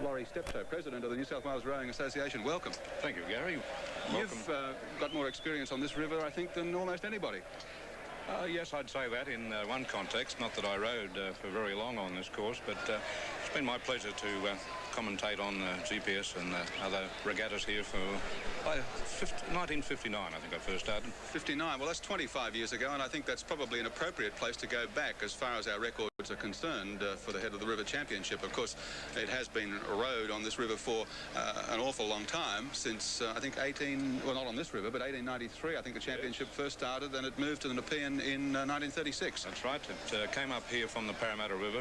Laurie Steptoe, President of the New South Wales Rowing Association. Welcome. Thank you, Gary. Welcome. You've got more experience on this river, I think, than almost anybody. Yes, I'd say that in one context. Not that I rode for very long on this course, but it's been my pleasure to commentate on GPS and other regattas here for 1959, I think I first started. 59, well, that's 25 years ago, and I think that's probably an appropriate place to go back as far as our records are concerned for the Head of the River Championship. Of course, it has been rowed on this river for an awful long time, since I think well, not on this river, but 1893, I think the championship first started, and it moved to the Nepean in 1936. That's right. It came up here from the Parramatta River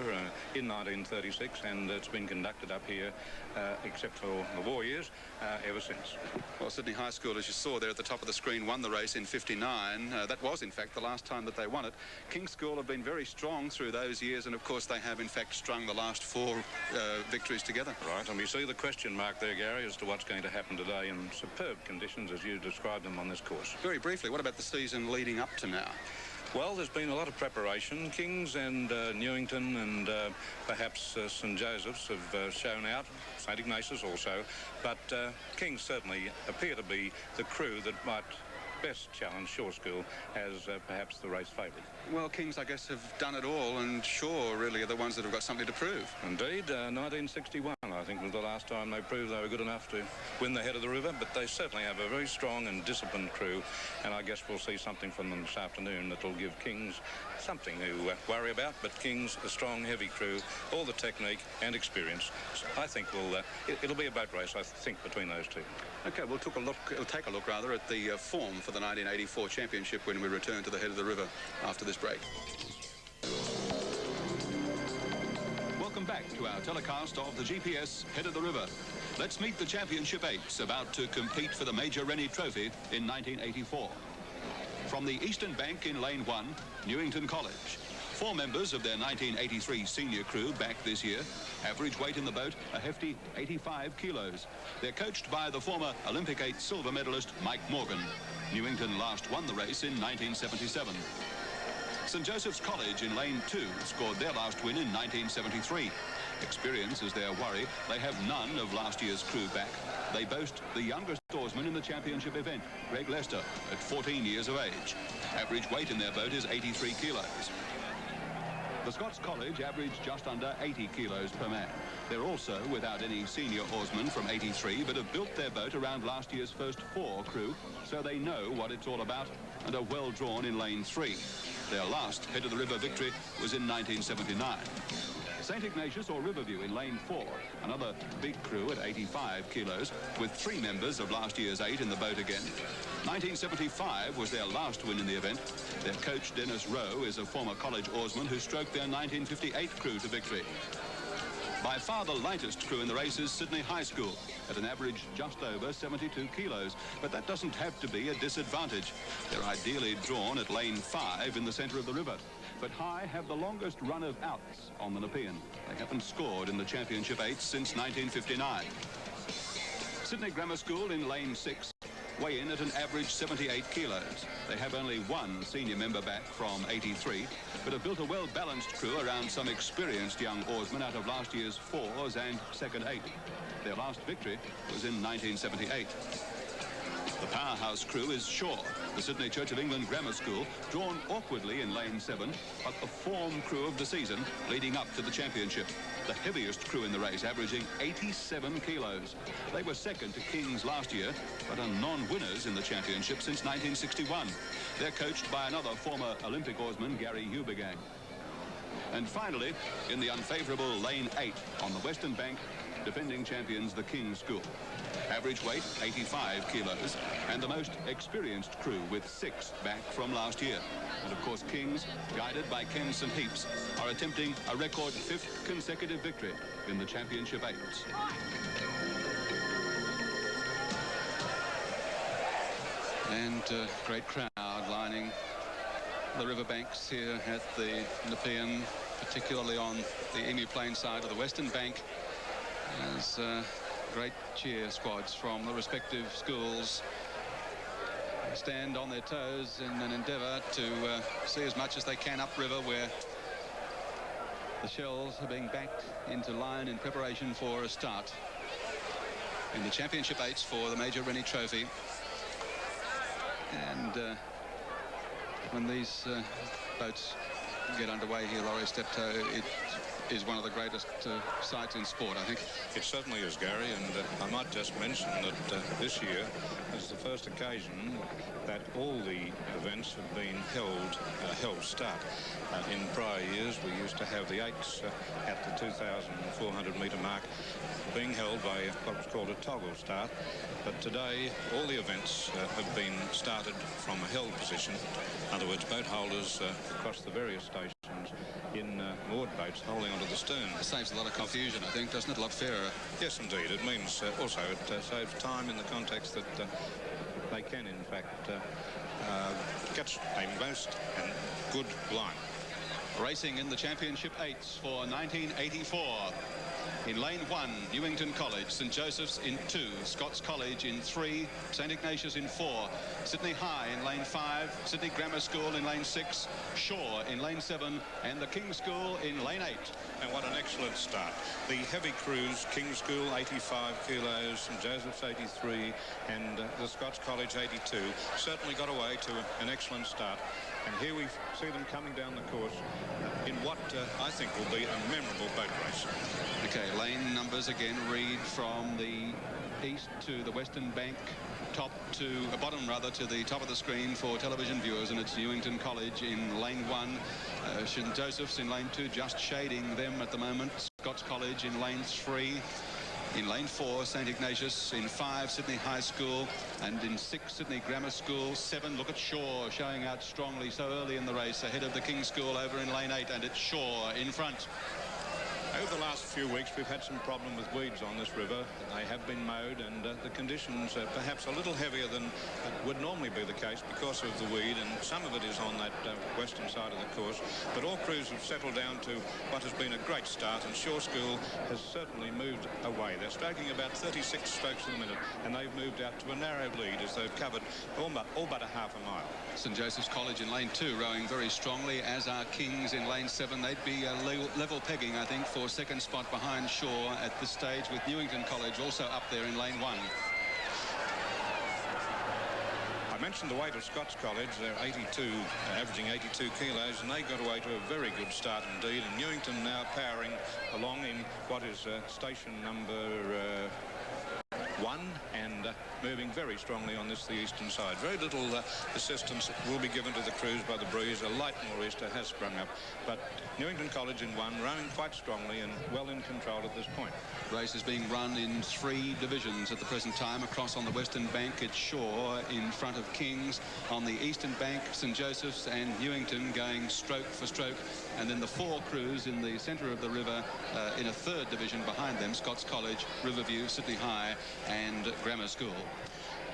in 1936, and it's been conducted up here, except for the war years, ever since. Well, Sydney High School, as you saw there at the top of the screen, won the race in 59. That was, in fact, the last time that they won it. King's School have been very strong through those years, and of course they have, in fact, strung the last 4 victories together. Right, and we see the question mark there, Gary, as to what's going to happen today in superb conditions as you described them on this course. Very briefly, what about the season leading up to now? Well, there's been a lot of preparation. Kings and Newington and perhaps St Joseph's have shown out, St Ignatius also, but Kings certainly appear to be the crew that might best challenge Shore School as perhaps the race favourite. Well, Kings, I guess, have done it all, and Shore really are the ones that have got something to prove. Indeed, 1961, I think, was the last time they proved they were good enough to win the Head of the River, but they certainly have a very strong and disciplined crew, and I guess we'll see something from them this afternoon that will give Kings something to worry about, but Kings, a strong, heavy crew, all the technique and experience. So I think it'll be a boat race, I think, between those two. Okay, we'll take a look at the form for the 1984 championship when we return to the Head of the River after this break. Welcome back to our telecast of the GPS Head of the River. Let's meet the Championship 8s about to compete for the Major Rennie Trophy in 1984. From the Eastern Bank in Lane 1, Newington College. 4 members of their 1983 senior crew back this year. Average weight in the boat, a hefty 85 kilos. They're coached by the former Olympic 8 silver medalist Mike Morgan. Newington last won the race in 1977. St Joseph's College in Lane 2 scored their last win in 1973. Experience is their worry. They have none of last year's crew back. They boast the youngest oarsman in the championship event, Greg Lester, at 14 years of age. Average weight in their boat is 83 kilos. The Scots College averaged just under 80 kilos per man. They're also without any senior oarsmen from 83, but have built their boat around last year's first 4 crew, so they know what it's all about and are well drawn in Lane 3. Their last Head of the River victory was in 1979. St Ignatius or Riverview in Lane 4, another big crew at 85 kilos, with 3 members of last year's 8 in the boat again. 1975 was their last win in the event. Their coach, Dennis Rowe, is a former college oarsman who stroked their 1958 crew to victory. By far the lightest crew in the race is Sydney High School, at an average just over 72 kilos. But that doesn't have to be a disadvantage. They're ideally drawn at Lane 5 in the centre of the river. But High have the longest run of outs on the Nepean. They haven't scored in the Championship 8 since 1959. Sydney Grammar School in Lane 6 weigh in at an average 78 kilos. They have only 1 senior member back from 83, but have built a well-balanced crew around some experienced young oarsmen out of last year's 4s and second 8. Their last victory was in 1978. The powerhouse crew is Shore, the Sydney Church of England Grammar School, drawn awkwardly in Lane 7, but the form crew of the season leading up to the championship. The heaviest crew in the race, averaging 87 kilos. They were second to Kings last year, but are non-winners in the championship since 1961. They're coached by another former Olympic oarsman, Gary Hubergang. And finally, in the unfavourable Lane 8 on the Western Bank, defending champions, the King's School. Average weight, 85 kilos, and the most experienced crew with 6 back from last year. And of course, Kings, guided by Ken St Heaps, are attempting a record 5th consecutive victory in the Championship 8s. And great crowd lining the riverbanks here at the Nepean, particularly on the Emu Plain side of the Western Bank, as great cheer squads from the respective schools stand on their toes in an endeavour to see as much as they can upriver, where The shells are being backed into line in preparation for a start in the Championship 8s for the Major Rennie Trophy. And when these boats get underway here, Laurie Steptoe, it is one of the greatest sights in sport, I think. It certainly is, Gary, and I might just mention that this year is the first occasion that all the events have been held start. In prior years, we used to have the 8s at the 2,400 metre mark being held by what was called a toggle start, but today all the events have been started from a held position. In other words, boat holders across the various stations in moored boats holding onto the stern. It saves a lot of confusion, I think, doesn't it? A lot fairer. Yes, indeed. It means also it saves time in the context that they can, in fact, catch a most and good line. Racing in the Championship 8s for 1984. In lane 1, Newington College, St Joseph's in 2, Scots College in 3, St Ignatius in 4, Sydney High in lane 5, Sydney Grammar School in lane 6, Shaw in lane 7, and the King's School in lane 8. And what an excellent start. The heavy crews, King's School 85 kilos, St Joseph's 83, and the Scots College 82, certainly got away to an excellent start. And here we see them coming down the course in what I think will be a memorable boat race. Okay, lane numbers again read from the east to the western bank, bottom rather, to the top of the screen for television viewers, and it's Newington College in lane 1, St Joseph's in lane 2, just shading them at the moment, Scots College in lane 3. In lane 4, St Ignatius. In 5, Sydney High School. And in 6, Sydney Grammar School. 7, look at Shaw showing out strongly so early in the race ahead of the King's School over in lane 8, and it's Shaw in front. Over the last few weeks, we've had some problem with weeds on this river. They have been mowed, and the conditions are perhaps a little heavier than would normally be the case because of the weed, and some of it is on that western side of the course. But all crews have settled down to what has been a great start, and Shaw School has certainly moved away. They're stroking about 36 strokes a minute, and they've moved out to a narrow lead as they've covered all but a half a mile. St Joseph's College in lane 2 rowing very strongly, as are Kings in lane 7. They'd be level pegging, I think, for second spot behind Shaw at this stage, with Newington College also up there in lane 1. I mentioned the weight of Scots College. They're 82, averaging 82 kilos, and they got away to a very good start indeed. And Newington now powering along in what is station number 1, and moving very strongly on the eastern side. Very little assistance will be given to the crews by the breeze. A light nor'easter has sprung up, but Newington College in 1, rowing quite strongly and well in control at this point. Race is being run in 3 divisions at the present time. Across on the western bank, it's Shaw in front of Kings. On the eastern bank, St Joseph's and Newington going stroke for stroke. And then the 4 crews in the centre of the river in a 3rd division behind them, Scots College, Riverview, Sydney High and Grammar School.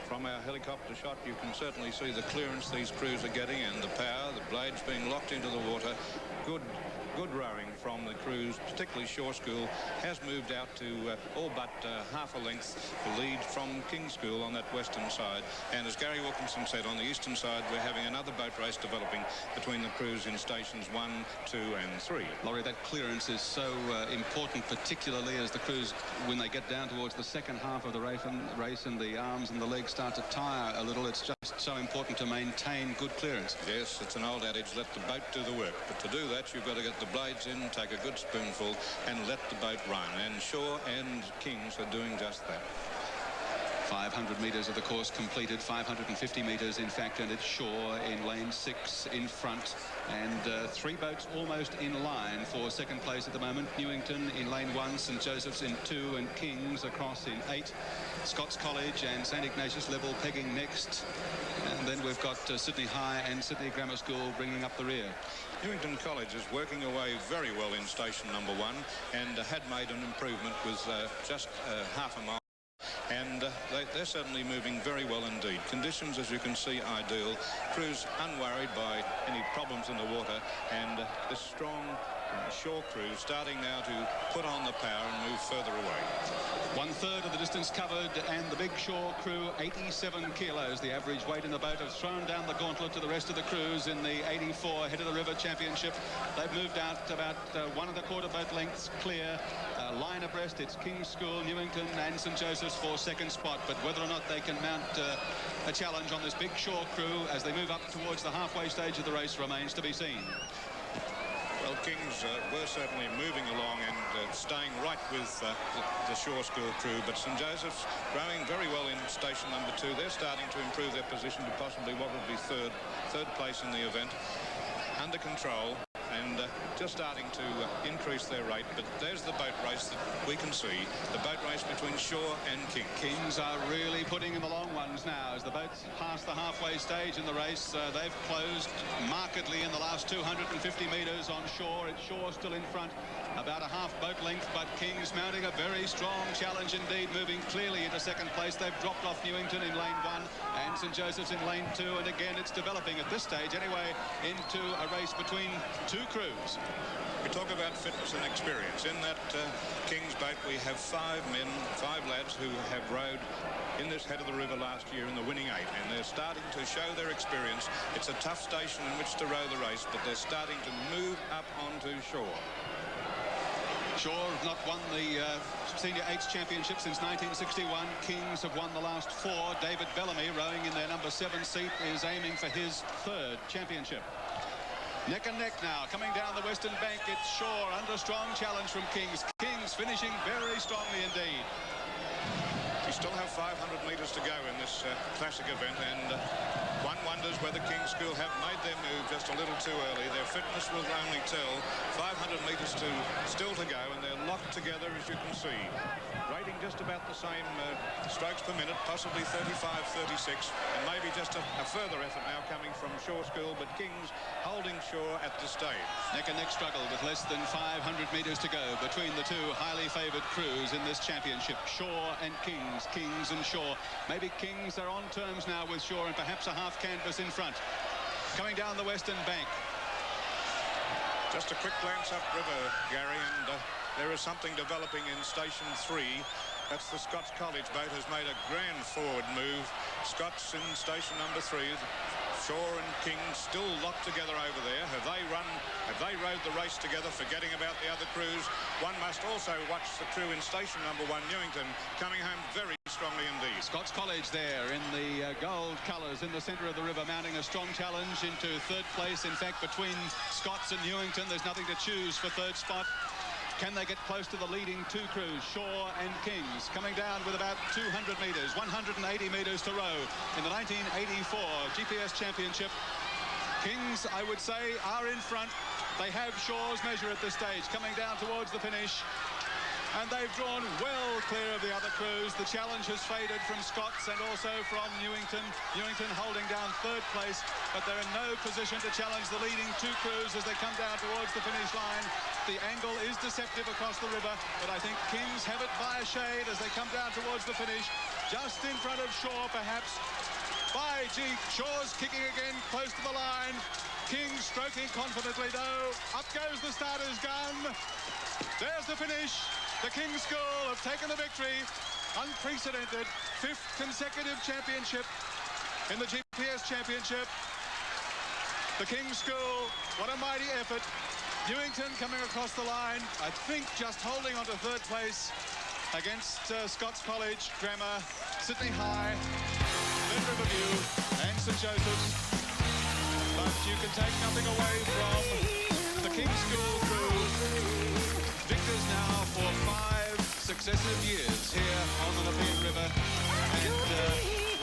From our helicopter shot, you can certainly see the clearance these crews are getting and the power, the blades being locked into the water. Good rowing from the crews, particularly Shaw School, has moved out to all but half a length the lead from King's School on that western side. And as Gary Wilkinson said, on the eastern side, we're having another boat race developing between the crews in stations 1, 2 and 3. Laurie, that clearance is so important, particularly as the crews, when they get down towards the second half of the race and the arms and the legs start to tire a little. It's just so important to maintain good clearance. Yes, it's an old adage, let the boat do the work. But to do that, you've got to get the blades in, take a good spoonful and let the boat run, and Shaw and Kings are doing just that. 500 metres of the course completed, 550 metres in fact, and it's Shaw in lane 6 in front, and 3 boats almost in line for second place at the moment. Newington in lane 1, St Joseph's in 2 and Kings across in 8. Scots College and St Ignatius level pegging next, and then we've got Sydney High and Sydney Grammar School bringing up the rear. Newington College is working away very well in station number 1 and had made an improvement with just half a mile. And they're certainly moving very well indeed. Conditions, as you can see, ideal. Crews unworried by any problems in the water, and this strong Shaw crew starting now to put on the power and move further away. third of the distance covered, and the Big Shore crew 87 kilos. The average weight in the boat have thrown down the gauntlet to the rest of the crews in the 84 Head of the River Championship. They've moved out about 1 1/4 boat lengths clear. Line abreast, it's King's School, Newington and St Joseph's for second spot, but whether or not they can mount a challenge on this Big Shore crew as they move up towards the halfway stage of the race remains to be seen. Well, Kings were certainly moving along and staying right with the Shore School crew, but St Joseph's rowing very well in station number 2. They're starting to improve their position to possibly what would be third place in the event, under control, and just starting to increase their rate. But there's the boat race that we can see, the boat race between Shore and King. Kings are really putting in the long ones now as the boats pass the halfway stage in the race. They've closed markedly in the last 250 metres on Shore. It's Shore still in front, about a half boat length, but Kings mounting a very strong challenge indeed, moving clearly into second place. They've dropped off Newington in lane 1 and St Joseph's in lane 2, and again it's developing at this stage anyway into a race between two crews. We talk about fitness and experience. In that King's boat we have 5 men, 5 lads who have rowed in this Head of the River last year in the winning 8, and they're starting to show their experience. It's a tough station in which to row the race, but they're starting to move up onto Shore. Shore have not won the Senior 8s Championship since 1961. Kings have won the last 4. David Bellamy, rowing in their number 7 seat, is aiming for his 3rd championship. Neck and neck now, coming down the western bank. It's Shore under strong challenge from Kings. Kings finishing very strongly indeed. We still have 500 metres to go in this classic event, and one wonders whether King's School have made their move just a little too early. Their fitness will only tell. 500 metres still to go, and they're locked together, as you can see. Rating just about the same strokes per minute, possibly 35, 36, and maybe just a further effort now coming from Shore School, but Kings holding Shore at this stage. Neck and neck struggle with less than 500 metres to go between the two highly favoured crews in this championship, Shore and Kings. Kings and Shore. Maybe Kings are on terms now with Shore and perhaps a half canvas in front. Coming down the western bank. Just a quick glance upriver, Gary, and there is something developing in station 3. That's the Scots College boat has made a grand forward move. Scots in station number 3. Shore and Kings still locked together over there. Have they rowed the race together, forgetting about the other crews? One must also watch the crew in station number 1, Newington, coming home very strongly indeed. Scots College there in the gold colours in the centre of the river, mounting a strong challenge into 3rd place. In fact, between Scots and Newington, there's nothing to choose for 3rd spot. Can they get close to the leading 2 crews, Shore and Kings, coming down with about 200 metres, 180 metres to row in the 1984 GPS Championship. Kings, I would say, are in front. They have Shore's measure at this stage, coming down towards the finish. And they've drawn well clear of the other crews. The challenge has faded from Scots and also from Newington. Newington holding down 3rd place, but they're in no position to challenge the leading 2 crews as they come down towards the finish line. The angle is deceptive across the river, but I think Kings have it by a shade as they come down towards the finish. Just in front of Shore, perhaps. By gee, Shore's kicking again, close to the line. Kings stroking confidently, though. Up goes the starter's gun. There's the finish. The King's School have taken the victory. Unprecedented 5th consecutive championship in the GPS Championship. The King's School, what a mighty effort. Newington coming across the line, I think just holding on to 3rd place against Scots College, Grammar, Sydney High, then Riverview and St Joseph's. But you can take nothing away from the King's School crew. Victors now for 5 successive years here on the Nepean River. And,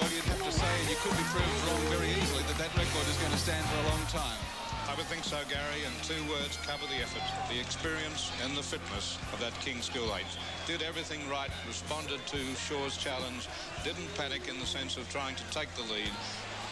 well, you'd have to say, and you could be proved wrong very easily, that record is going to stand for a long time. I would think so, Gary, and 2 words cover the effort, the experience and the fitness of that King's School 8. Did everything right, responded to Shore's challenge, didn't panic in the sense of trying to take the lead,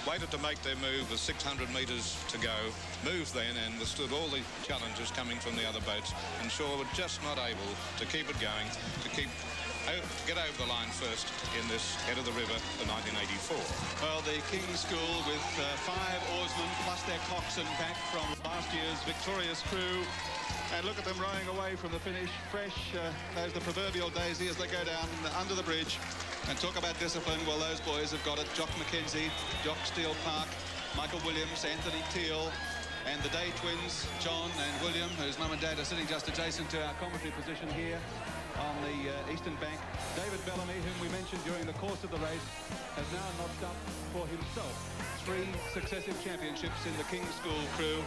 waited to make their move with 600 metres to go, moved then and withstood all the challenges coming from the other boats, and Shore were just not able to keep it going, to get over the line first in this Head of the River for 1984. Well, the King's School with 5 oarsmen plus their coxswain back from last year's victorious crew And look at them rowing away from the finish, fresh. There's the proverbial daisy as they go down under the bridge. And talk about discipline. Well, those boys have got it. Jock McKenzie, Jock Steele Park, Michael Williams, Anthony Teal, and the Day twins, John and William, whose mum and dad are sitting just adjacent to our commentary position here on the eastern bank. David Bellamy, whom we mentioned during the course of the race, has now notched up for himself 3 successive championships in the King's School crew.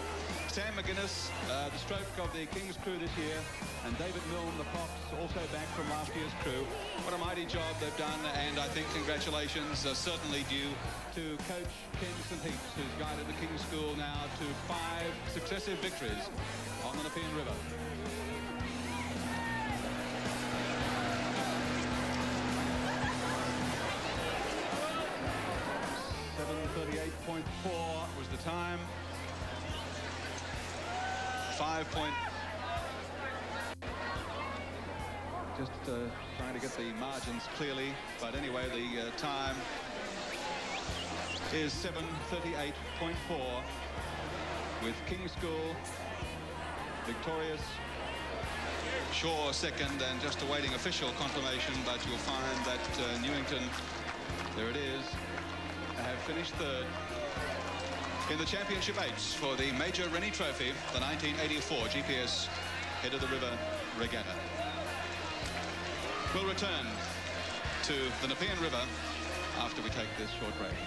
Sam McGuinness, the stroke of the King's crew this year, and David Milne, the Fox, also back from last year's crew. What a mighty job they've done, and I think congratulations are certainly due to coach Ken St Heaps, who's guided the King's School now to 5 successive victories on the Nepean River. .4 was the time. 5 point. Just trying to get the margins clearly, but anyway, the time is 7:38.4 with King's School victorious. Shaw second and just awaiting official confirmation, but you'll find that Newington, there it is, have finished third in the Championship 8s for the Major Rennie Trophy, the 1984 GPS Head of the River Regatta. We'll return to the Nepean River after we take this short break.